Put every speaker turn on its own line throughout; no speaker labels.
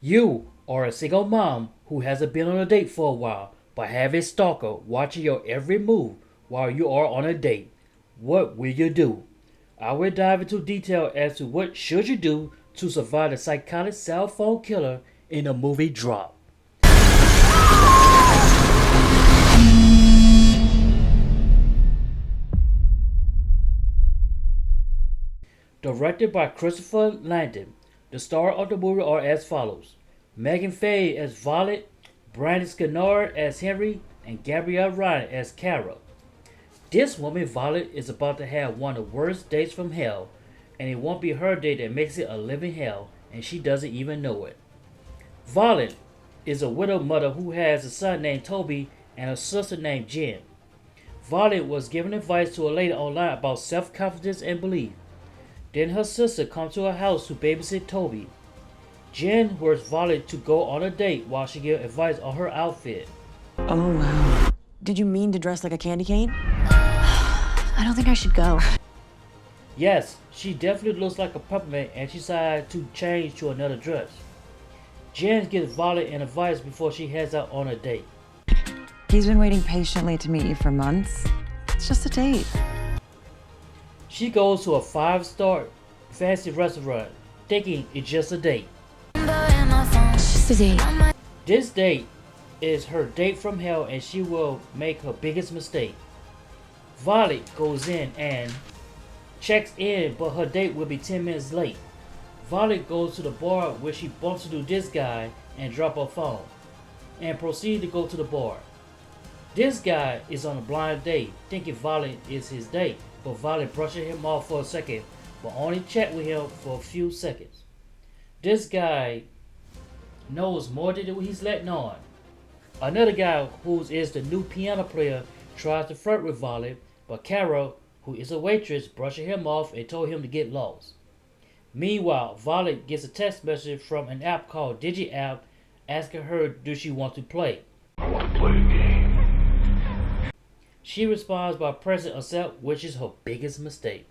You are a single mom who hasn't been on a date for a while, but have a stalker watching your every move while you are on a date. What will you do? I will dive into detail as to what should you do to survive the psychotic cell phone killer in the movie Drop. Directed by Christopher Landon. The stars of the movie are as follows: Meghann Fahy as Violett, Brandon Sklenar as Henry, and Gabrielle Ryan as Kara. This woman, Violett, is about to have one of the worst dates from hell, and it won't be her date that makes it a living hell, and she doesn't even know it. Violett is a widowed mother who has a son named Toby and a sister named Jen. Violett was giving advice to a lady online about self-confidence and belief. Then her sister comes to her house to babysit Toby. Jen orders Violett to go on a date while she gives advice on her outfit.
Oh, wow. Did you mean to dress like a candy cane? I don't think I should go.
Yes, she definitely looks like a peppermint, and she decided to change to another dress. Jen gives Violett an advice before she heads out on a date.
He's been waiting patiently to meet you for months. It's just a date.
She goes to a 5-star fancy restaurant, thinking it's just a date.
It's just a date.
This date is her date from hell, and she will make her biggest mistake. Violett goes in and checks in, but her date will be 10 minutes late. Violett goes to the bar where she bumps into this guy and drop her phone, and proceeds to go to the bar. This guy is on a blind date, thinking Violett is his date, but Violett brushes him off for a second, but only chat with him for a few seconds. This guy knows more than he's letting on. Another guy who is the new piano player tries to flirt with Violett, but Kara, who is a waitress, brushes him off and told him to get lost. Meanwhile, Violett gets a text message from an app called DigiApp asking her does she want to play.
I want to play a game.
She responds by pressing accept, which is her biggest mistake.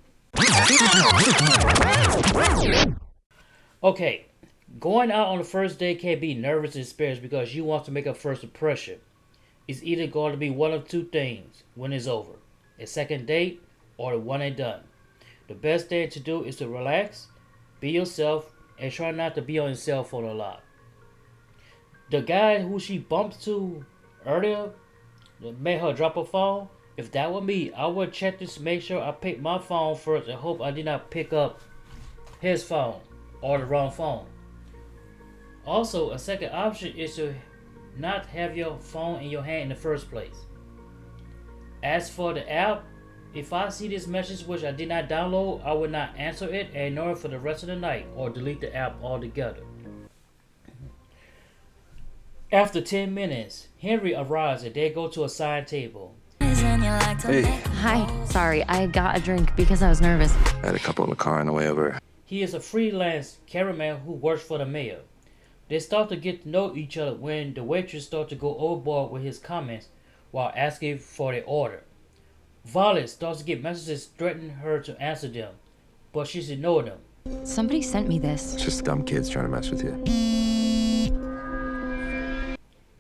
Okay, going out on the first date can be nervous experience because you want to make a first impression. It's either going to be one of two things when it's over: a second date or the one and done. The best thing to do is to relax, be yourself, and try not to be on your cell phone a lot. The guy who she bumped to earlier that made her drop her phone, if that were me, I would check this to make sure I pick my phone first and hope I did not pick up his phone or the wrong phone. Also, a second option is to not have your phone in your hand in the first place. As for the app, if I see this message which I did not download, I would not answer it and ignore it for the rest of the night or delete the app altogether. After 10 minutes, Henry arrives and they go to a side table.
Hey,
Hi. Sorry, I got a drink because I was nervous.
I had a couple in the car on the way over.
He is a freelance cameraman who works for the mayor. They start to get to know each other when the waitress starts to go overboard with his comments while asking for their order. Violett starts to get messages threatening her to answer them, but she's ignored them.
Somebody sent me this.
It's just dumb kids trying to mess with you.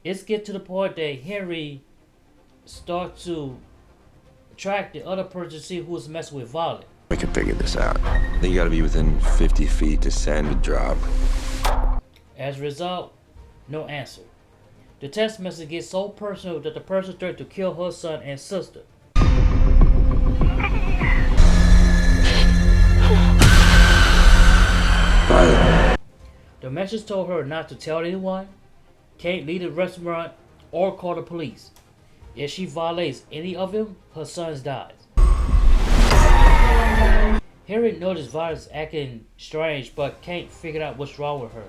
It's get to the point that Henry starts to track the other person to see who's messing with Violett.
We can figure this out. I think you gotta be within 50 feet to send a drop.
As a result, no answer. The text message gets so personal that the person threatens to kill her son and sister. The message told her not to tell anyone, can't leave the restaurant, or call the police. If she violates any of them, her son dies. Henry noticed Violett's acting strange but can't figure out what's wrong with her,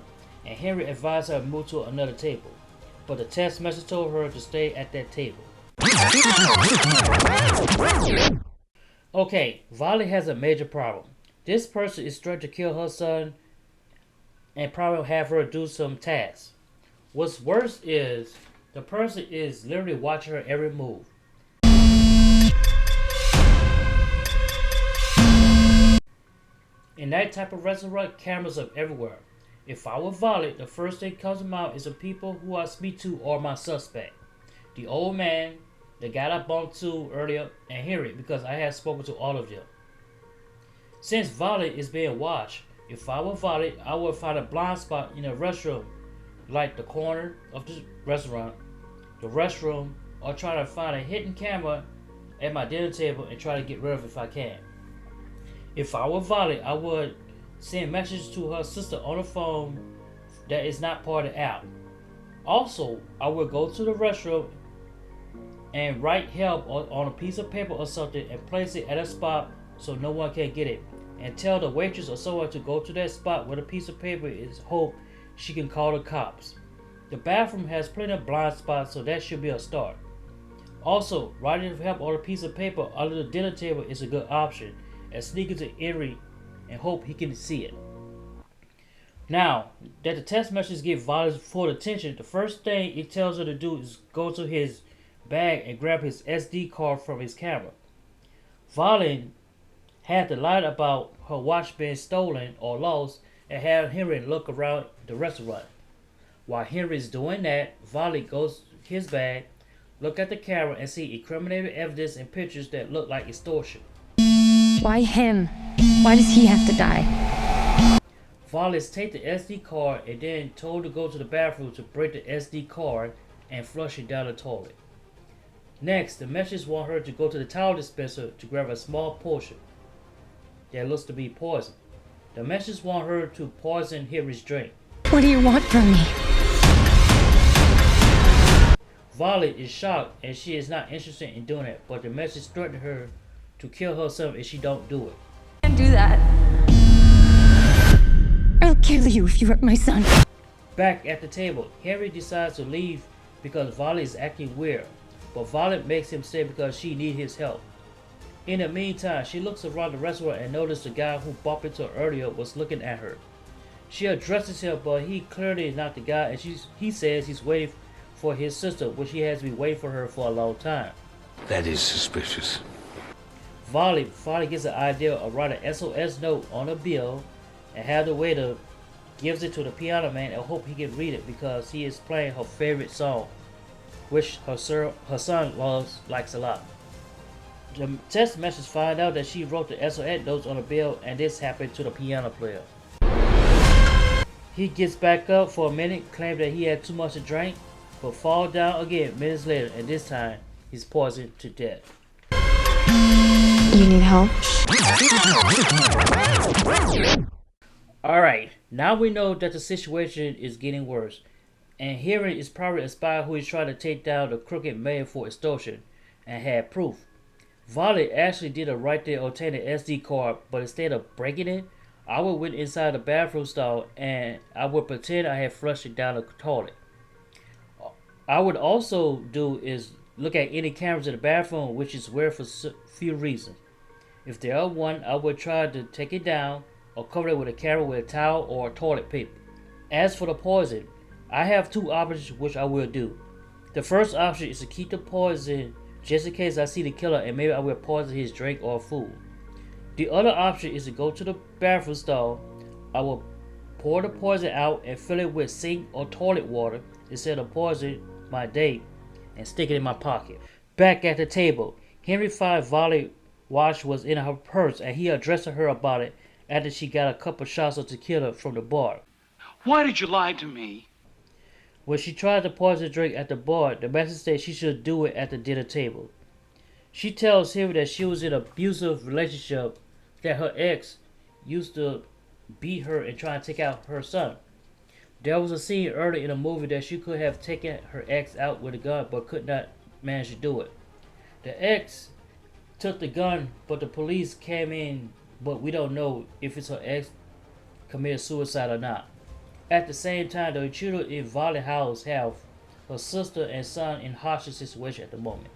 and Henry advised her to move to another table, but the text message told her to stay at that table. Okay, Violett has a major problem. This person is threatening to kill her son and probably have her do some tasks. What's worse is the person is literally watching her every move. In that type of restaurant, cameras are everywhere. If I were Violett, the first thing comes to mind is the people who I speak to are my suspect. The old man, the guy I bumped to earlier, and Henry, because I have spoken to all of them. Since Violett is being watched, if I were Violett, I would find a blind spot in the restroom, like the corner of the restaurant, the restroom, or try to find a hidden camera at my dinner table and try to get rid of it if I can. If I were Violett, I would send messages to her sister on the phone that is not part of the app. Also, I would go to the restroom and write help on a piece of paper or something and place it at a spot so no one can get it. And tell the waitress or someone to go to that spot where the piece of paper is, hope she can call the cops. The bathroom has plenty of blind spots, so that should be a start. Also, writing help on a piece of paper under the dinner table is a good option, and sneak into Henry and hope he can see it. Now that the text messages give Violett's full attention, the first thing it tells her to do is go to his bag and grab his SD card from his camera. Violett had to lie about her watch being stolen or lost and have Henry look around the restaurant. While Henry's doing that, Violett goes to his bag, look at the camera, and see incriminating evidence and pictures that look like extortion.
Why him? Why does he have to die?
Violett takes the SD card and then told to go to the bathroom to break the SD card and flush it down the toilet. Next, the messages want her to go to the towel dispenser to grab a small portion that looks to be poison. The messages want her to poison Henry's drink.
What do you want from me?
Violett is shocked and she is not interested in doing it, but the message threatened her to kill herself if she don't do it.
I can't do that. I'll kill you if you hurt my son.
Back at the table, Henry decides to leave because Violett is acting weird, but Violett makes him stay because she needs his help. In the meantime, she looks around the restaurant and notices the guy who bumped into her earlier was looking at her. She addresses him, but he clearly is not the guy, and he says he's waiting for his sister, which he has been waiting for her for a long time.
That is suspicious.
Violett finally gets the idea of writing an SOS note on a bill and have the waiter gives it to the piano man and hope he can read it because he is playing her favorite song, which her son likes a lot. The text message find out that she wrote the SOS notes on the bill, and this happened to the piano player. He gets back up for a minute, claims that he had too much to drink, but falls down again minutes later, and this time he's poisoned to death.
You need help?
Alright, now we know that the situation is getting worse, and Henry is probably a spy who is trying to take down the crooked man for extortion and had proof. Violett actually did the right thing obtaining an SD card, but instead of breaking it, I would went inside the bathroom stall and I would pretend I had flushed it down the toilet. I would also do is look at any cameras in the bathroom, which is weird for few reasons. If there are one, I would try to take it down or cover it with a camera with a towel or toilet paper. As for the poison, I have two options which I will do. The first option is to keep the poison just in case I see the killer and maybe I will poison his drink or food. The other option is to go to the bathroom stall. I will pour the poison out and fill it with sink or toilet water instead of poison my date and stick it in my pocket. Back at the table, Henry finds Violett's watch was in her purse and he addressed her about it after she got a couple shots of tequila from the bar.
Why did you lie to me?
When she tried to poison the drink at the bar, the message said she should do it at the dinner table. She tells him that she was in an abusive relationship, that her ex used to beat her and try to take out her son. There was a scene earlier in the movie that she could have taken her ex out with a gun but could not manage to do it. The ex took the gun, but the police came in, but we don't know if it's her ex committed suicide or not. At the same time, the intruder in Violett's house have her sister and son in hostage situation at the moment.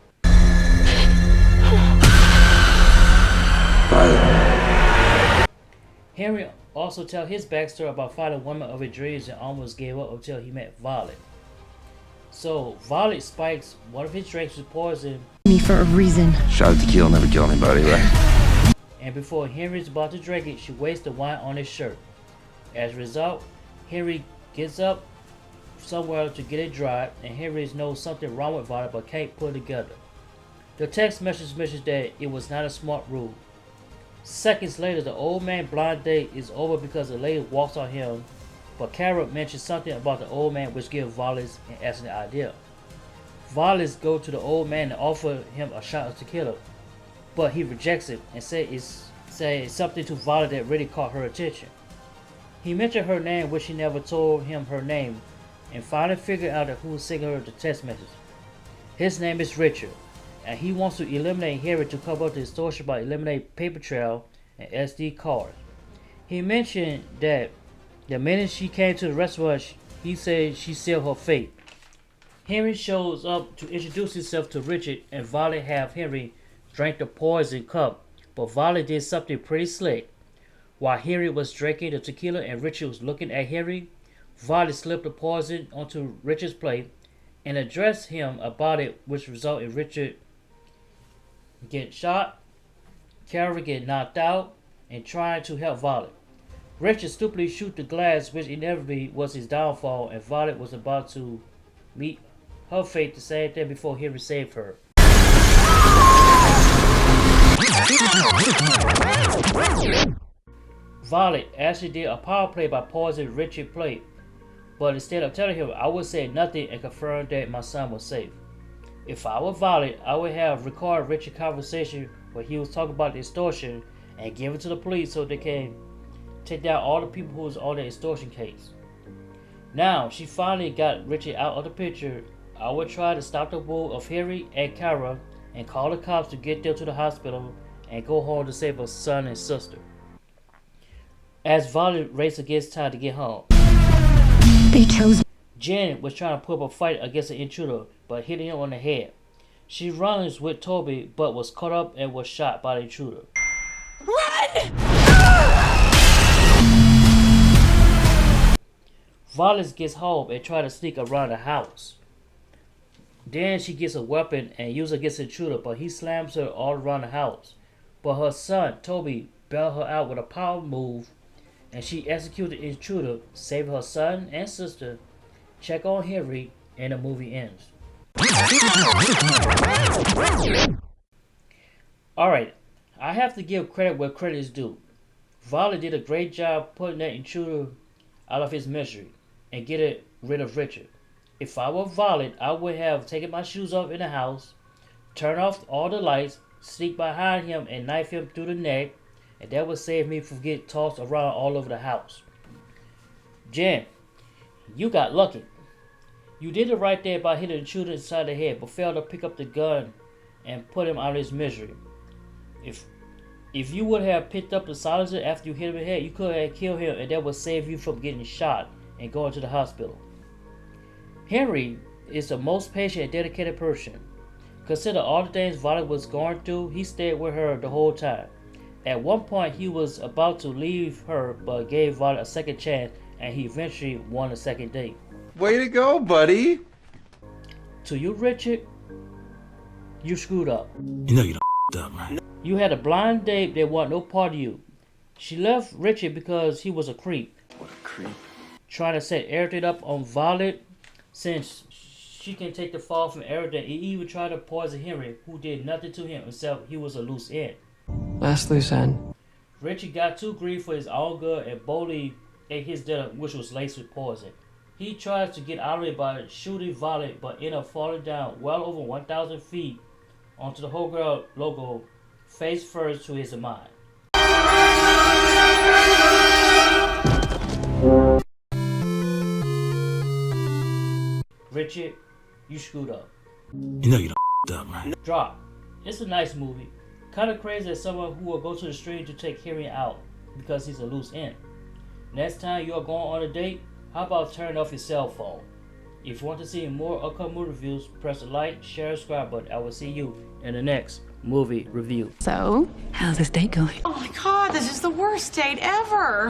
Henry also tells his backstory about finding a woman of his dreams and almost gave up until he met Violett. So Violett spikes one of his drinks with poison.
Me for a reason.
Shot of tequila never kill anybody, right?
And before Henry's about to drink it, she wastes the wine on his shirt. As a result, Henry gets up somewhere to get it dry, and Henry knows something wrong with Violett but can't put it together. The text message mentions that it was not a smart rule. Seconds later, the old man's blind date is over because the lady walks on him, but Kara mentions something about the old man which gives Violett an excellent idea. Violett goes to the old man and offers him a shot of tequila, but he rejects it and says something to Violett that really caught her attention. He mentioned her name, which she never told him her name, and finally figured out who was sending her the text message. His name is Richard, and he wants to eliminate Harry to cover up the extortion by eliminating paper trail and SD cards. He mentioned that the minute she came to the restaurant, he said she sealed her fate. Henry shows up to introduce himself to Richard, and Violett have Henry drink the poison cup, but Violett did something pretty slick. While Henry was drinking the tequila and Richard was looking at Henry, Violett slipped the poison onto Richard's plate and addressed him about it, which resulted in Richard getting shot, Kara getting knocked out, and trying to help Violett. Richard stupidly shot the glass, which inevitably was his downfall, and Violett was about to meet her fate the same thing before Henry saved her. Violett actually did a power play by poisoning Richard's plate, but instead of telling him, I would say nothing and confirm that my son was safe. If I were Violett, I would have recorded Richard's conversation where he was talking about the extortion and give it to the police so they can take down all the people who was on the extortion case. Now she finally got Richard out of the picture. I would try to stop the bull of Harry and Kara and call the cops to get them to the hospital and go home to save her son and sister. As Violett raced against time to get home,
They chose.
Jen was trying to put up a fight against an intruder, but hit him on the head. She runs with Toby, but was caught up and was shot by the intruder.
Run!
Violett gets home and tries to sneak around the house. Then she gets a weapon and uses it against the intruder, but he slams her all around the house. But her son, Toby, bailed her out with a power move, and she executed the intruder, saving her son and sister. Check on Henry, and the movie ends. Alright, I have to give credit where credit is due. Violett did a great job putting that intruder out of his misery and getting rid of Richard. If I were Violett, I would have taken my shoes off in the house, turned off all the lights, sneak behind him and knife him through the neck, and that would save me from getting tossed around all over the house. Jen, you got lucky. You did it right there by hitting the intruder inside the head, but failed to pick up the gun and put him out of his misery. If you would have picked up the silencer after you hit him in the head, you could have killed him, and that would save you from getting shot and going to the hospital. Henry is the most patient and dedicated person. Consider all the things Violett was going through, he stayed with her the whole time. At one point, he was about to leave her, but gave Violett a second chance, and he eventually won a second date.
Way to go, buddy!
To you, Richard, you screwed up.
You know you done up, right?
You had a blind date that wanted no part of you. She left Richard because he was a creep.
What a creep.
Trying to set everything up on Violett, since she can take the fall from everything. He even tried to poison Henry, who did nothing to him except he was a loose end.
Last loose end.
Richard got too greedy for his own good and boldly ate his dinner, which was laced with poison. He tried to get out of it by shooting Violett, but ended up falling down well over 1,000 feet onto the whole girl logo, face first to his demise. Richard, you screwed up.
You know you done up, right?
Drop. It's a nice movie. Kinda crazy as someone who will go to the street to take Henry out because he's a loose end. Next time you are going on a date, how about turning off your cell phone? If you want to see more upcoming movie reviews, press the like, share, subscribe button. I will see you in the next movie review.
So, how's this date going?
Oh my god, this is the worst date ever.